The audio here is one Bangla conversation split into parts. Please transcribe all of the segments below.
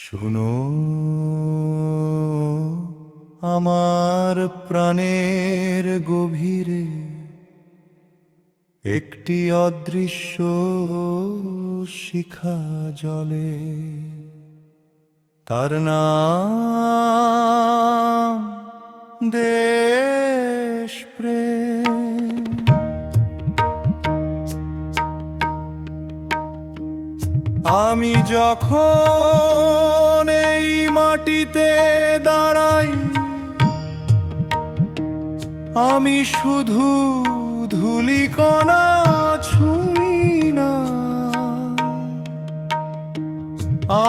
শোনো আমার প্রাণের গভীরে একটি অদৃশ্য শিখা জ্বলে, তার নাম দেশপ্রেম। আমি যখন এই মাটিতে দাঁড়াই, আমি শুধু ধূলিকণা ছুঁই না,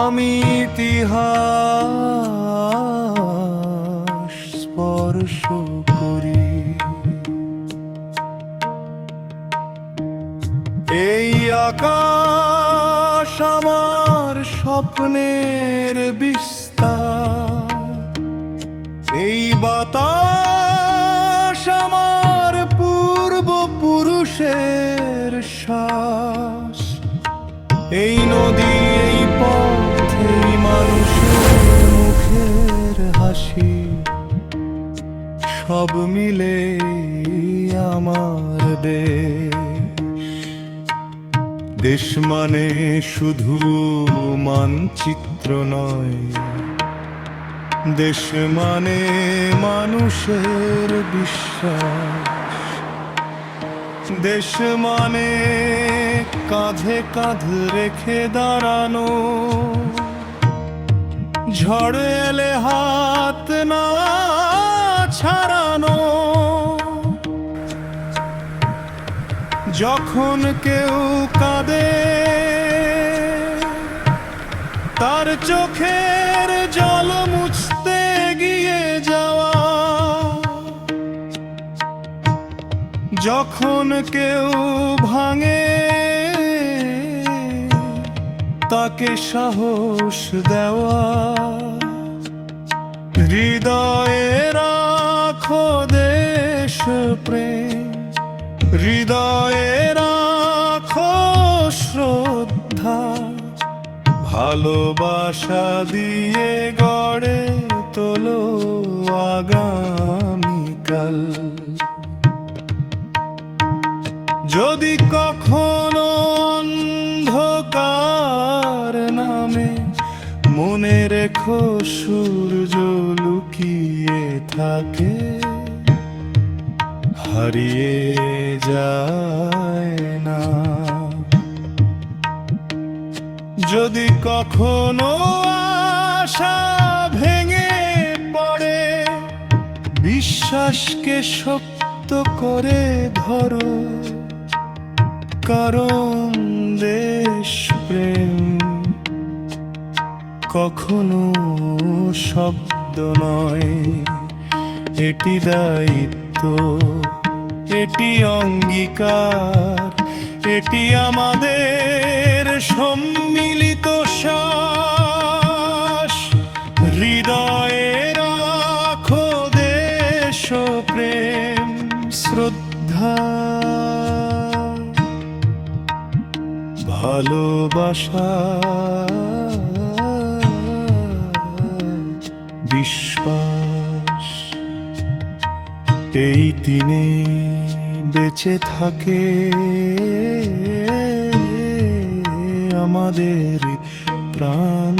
আমি ইতিহাস স্পর্শ করি। এই আকাশ আমার স্বপ্নের বিস্তার, এই বাতাস আমার পূর্বপুরুষের শ্বাস, এই নদী, এই পথ, এই মানুষের মুখের হাসি, সব মিলে আমার দেশ। দেশ মানে শুধু মানচিত্র নয়, দেশ মানে মানুষের বিশ্বাস। দেশ মানে কাঁধে কাঁধ রেখে দাঁড়ানো, ঝড় এলে হাত না ছাড়ানো। যখন কেউ কাঁদে, তার চোখের জল মুছতে গিয়ে যাওয়া। যখন কেউ ভাঙে, তাকে সাহস দেওয়া। হৃদয়ে রাখো দেশপ্রেম, হৃদয়ে রাখো শ্রদ্ধা, ভালোবাসা দিয়ে গড়ে তোলো আগামীকাল। যদি কখনো অন্ধকার নামে, মনে রেখো সূর্য লুকিয়ে থাকে, হারিয়ে যায় না। যদি কখনো আশা ভেঙে পড়ে, বিশ্বাসকে শক্ত করে ধরো, কারণ দেশপ্রেম কখনো শব্দ নয়, এটি দায়িত্ব, এটি অঙ্গীকার, এটি আমাদের সম্মিলিত শ্বাস। হৃদয়ে রাখো দেশপ্রেম, শ্রদ্ধা, ভালোবাসা, বিশ্বাস। এই দিনে বেঁচে থাকে আমাদের প্রাণ